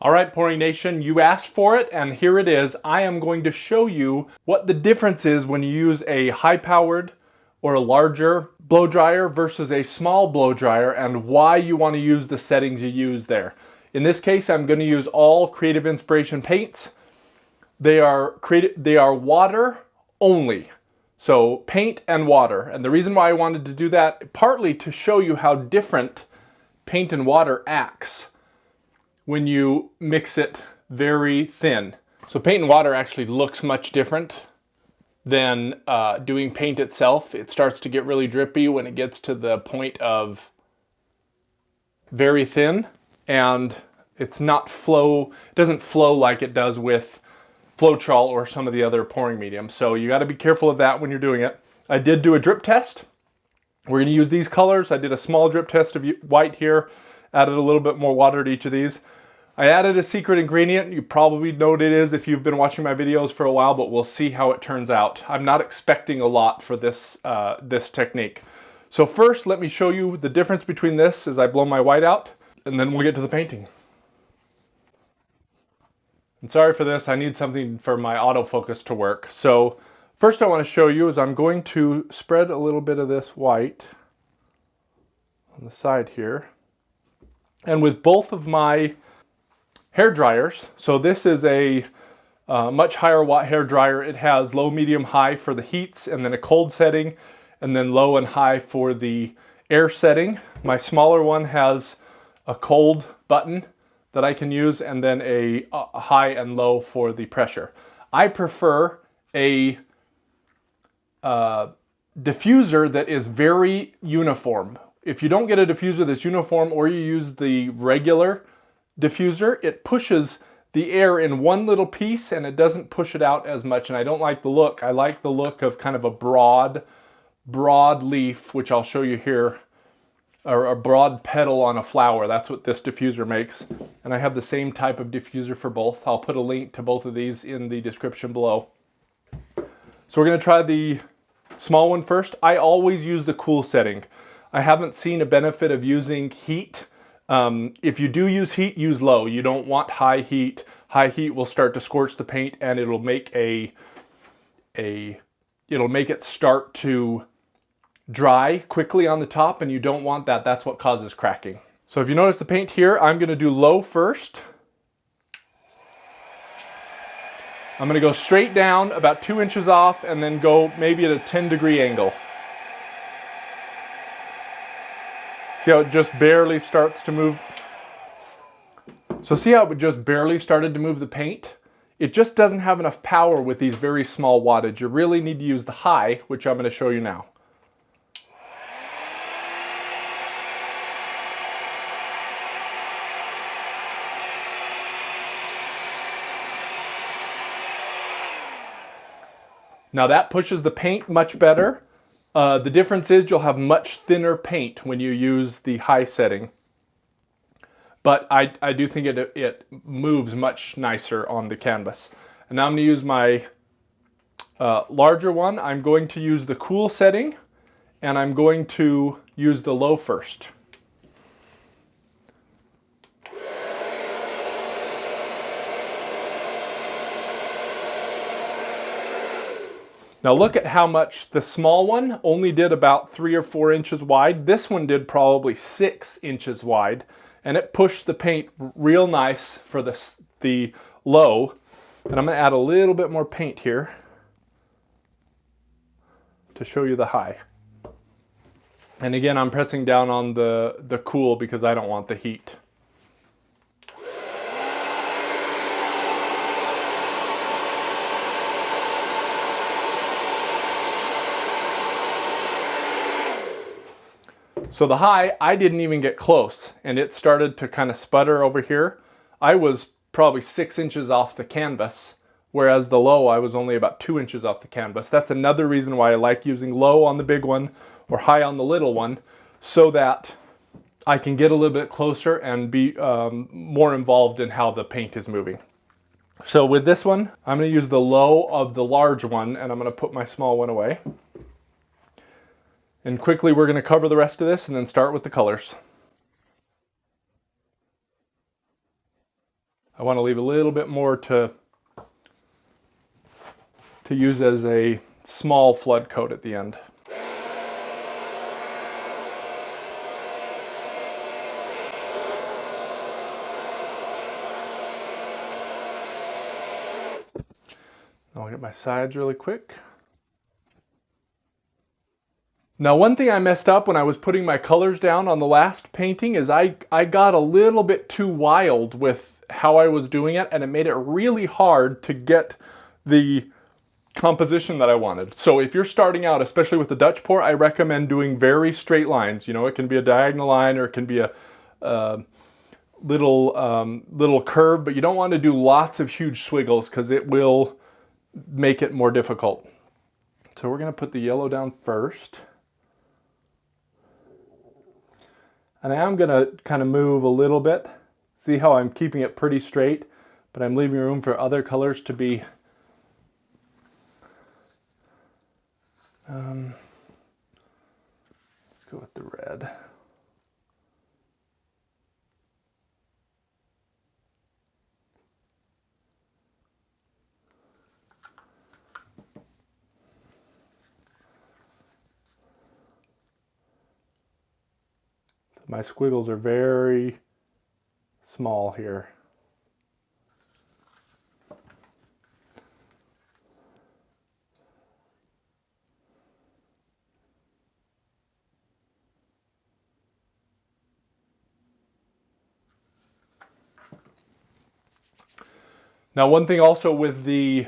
All right, Pouring Nation, you asked for it, and here it is. I am going to show you what the difference is when you use a high-powered or a larger blow dryer versus a small blow dryer, and why you want to use the settings you use there. In this case, I'm going to use all Creative Inspiration paints. They are water only. So paint and water. And the reason why I wanted to do that, partly to show you how different paint and water acts when you mix it very thin. So paint and water actually looks much different than doing paint itself. It starts to get really drippy when it gets to the point of very thin, and it's not it doesn't flow like it does with Floetrol or some of the other pouring mediums. So you got to be careful of that when you're doing it. I did do a drip test. We're going to use these colors. I did a small drip test of white here, added a little bit more water to each of these. I added a secret ingredient. You probably know what it is if you've been watching my videos for a while, but we'll see how it turns out. I'm not expecting a lot for this, this technique. So first, let me show you the difference between this as I blow my white out, and then we'll get to the painting. And sorry for this, I need something for my autofocus to work. So first I want to show you is I'm going to spread a little bit of this white on the side here. And with both of my hair dryers, so this is a much higher watt hair dryer. It has low, medium, high for the heats, and then a cold setting, and then low and high for the air setting. My smaller one has a cold button that I can use, and then a high and low for the pressure. I prefer a diffuser that is very uniform. If you don't get a diffuser that's uniform, or you use the regular diffuser, it pushes the air in one little piece and it doesn't push it out as much, and I don't like the look. I like the look of kind of a broad leaf, which I'll show you here, or a broad petal on a flower. That's what this diffuser makes, and I have the same type of diffuser for both. I'll put a link to both of these in the description below. So we're going to try the small one first. I always use the cool setting. I haven't seen a benefit of using heat. If you do use heat, use low. You don't want high heat. High heat will start to scorch the paint, and it'll make it start to dry quickly on the top, and you don't want that. That's what causes cracking. So if you notice the paint here, I'm going to do low first. I'm going to go straight down about 2 inches off, and then go maybe at a 10-degree angle. See how it just barely starts to move? So see how it just barely started to move the paint? It just doesn't have enough power with these very small wattage. You really need to use the high, which I'm going to show you now. Now that pushes the paint much better. The difference is you'll have much thinner paint when you use the high setting. But I do think it moves much nicer on the canvas. And now I'm going to use my larger one. I'm going to use the cool setting, and I'm going to use the low first. Now look at how much the small one only did about 3 or 4 inches wide. This one did probably 6 inches wide, and it pushed the paint real nice for the low. And I'm going to add a little bit more paint here to show you the high. And again, I'm pressing down on the cool because I don't want the heat. So the high, I didn't even get close, and it started to kind of sputter over here. I was probably 6 inches off the canvas, whereas the low, I was only about 2 inches off the canvas. That's another reason why I like using low on the big one or high on the little one, so that I can get a little bit closer and be more involved in how the paint is moving. So with this one, I'm going to use the low of the large one, and I'm going to put my small one away. And quickly we're going to cover the rest of this and then start with the colors. I want to leave a little bit more to use as a small flood coat at the end. I'll get my sides really quick. Now, one thing I messed up when I was putting my colors down on the last painting is I got a little bit too wild with how I was doing it, and it made it really hard to get the composition that I wanted. So if you're starting out, especially with the Dutch pour, I recommend doing very straight lines. You know, it can be a diagonal line or it can be a little curve, but you don't want to do lots of huge swiggles because it will make it more difficult. So we're going to put the yellow down first. And I am going to kind of move a little bit. See how I'm keeping it pretty straight, but I'm leaving room for other colors to be let's go with the red. My squiggles are very small here. Now, one thing also with the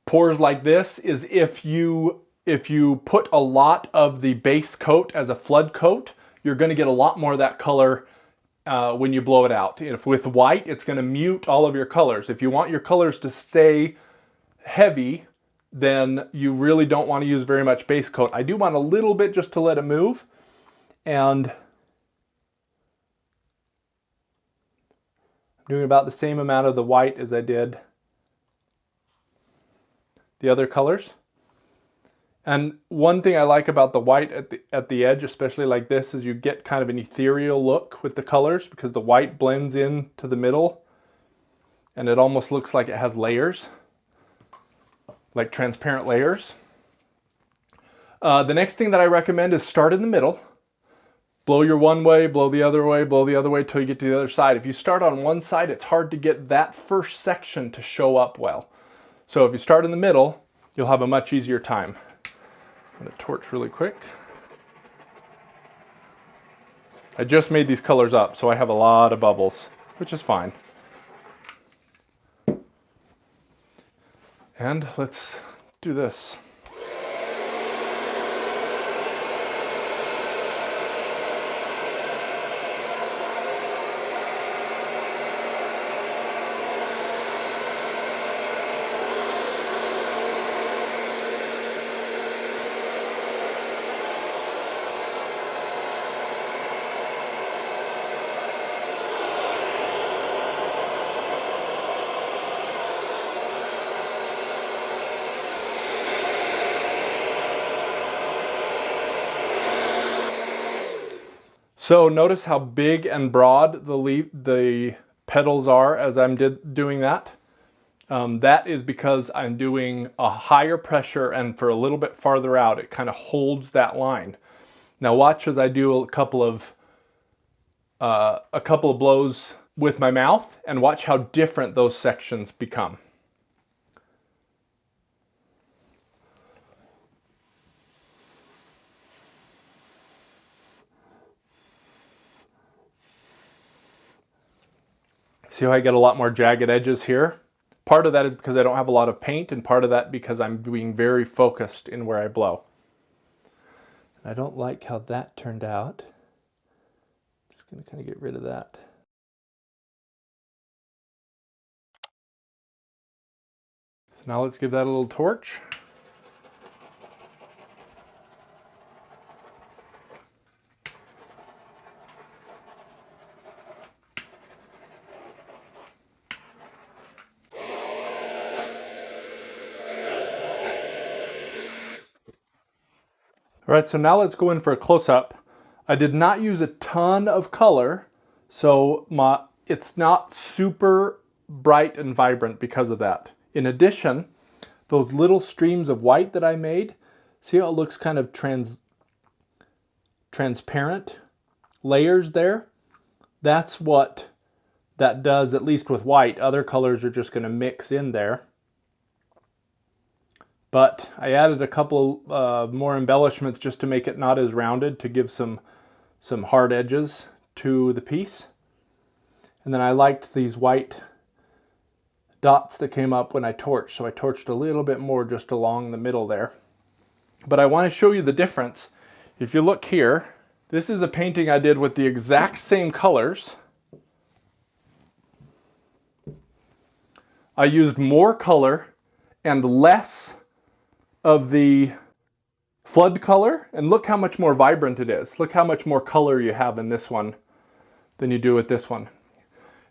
pours like this is if you put a lot of the base coat as a flood coat, you're going to get a lot more of that color when you blow it out. If with white, it's going to mute all of your colors. If you want your colors to stay heavy, then you really don't want to use very much base coat. I do want a little bit just to let it move. And I'm doing about the same amount of the white as I did the other colors. And one thing I like about the white at the edge, especially like this, is you get kind of an ethereal look with the colors because the white blends in to the middle and it almost looks like it has layers, like transparent layers. The next thing that I recommend is start in the middle. Blow your one way, blow the other way till you get to the other side. If you start on one side, it's hard to get that first section to show up well. So if you start in the middle, you'll have a much easier time. I'm going to torch really quick. I just made these colors up, so I have a lot of bubbles, which is fine. And let's do this. So notice how big and broad the petals are as I'm doing that. That is because I'm doing a higher pressure, and for a little bit farther out, it kind of holds that line. Now watch as I do a couple of blows with my mouth, and watch how different those sections become. See how I get a lot more jagged edges here? Part of that is because I don't have a lot of paint, and part of that because I'm being very focused in where I blow. I don't like how that turned out. Just going to kind of get rid of that. So now let's give that a little torch. All right, so now let's go in for a close-up. I did not use a ton of color, so it's not super bright and vibrant because of that. In addition, those little streams of white that I made, see how it looks kind of transparent layers there? That's what that does, at least with white. Other colors are just going to mix in there. But I added a couple more embellishments just to make it not as rounded, to give some hard edges to the piece. And then I liked these white dots that came up when I torched, so I torched a little bit more just along the middle there. But I want to show you the difference. If you look here, this is a painting I did with the exact same colors. I used more color and less of the flood color, and look how much more vibrant it is. Look how much more color you have in this one than you do with this one.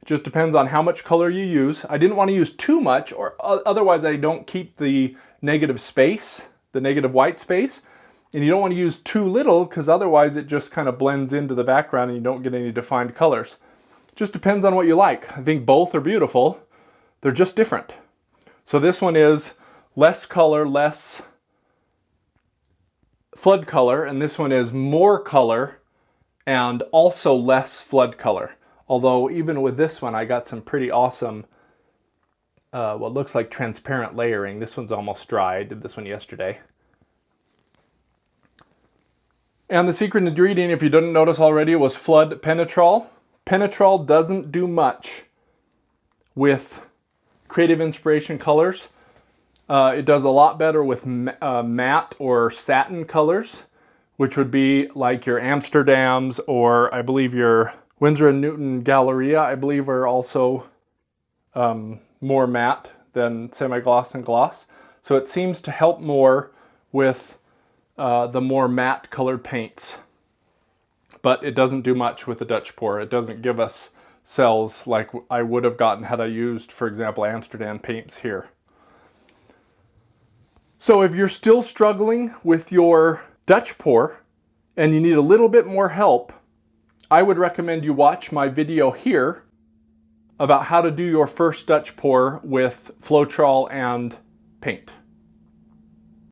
It just depends on how much color you use. I didn't want to use too much, or otherwise I don't keep the negative space, the negative white space. And you don't want to use too little, because otherwise it just kind of blends into the background and you don't get any defined colors. It just depends on what you like. I think both are beautiful. They're just different. So this one is less color, less flood color, and this one is more color and also less flood color. Although even with this one, I got some pretty awesome, what looks like transparent layering. This one's almost dry. I did this one yesterday. And the secret ingredient, if you didn't notice already, was flood penetrol. Penetrol doesn't do much with Creative Inspiration colors. It does a lot better with matte or satin colors, which would be like your Amsterdams, or I believe your Winsor & Newton Galleria, I believe, are also more matte than semi-gloss and gloss. So it seems to help more with the more matte colored paints. But it doesn't do much with the Dutch pour. It doesn't give us cells like I would have gotten had I used, for example, Amsterdam paints here. So if you're still struggling with your Dutch pour and you need a little bit more help, I would recommend you watch my video here about how to do your first Dutch pour with Floetrol and paint.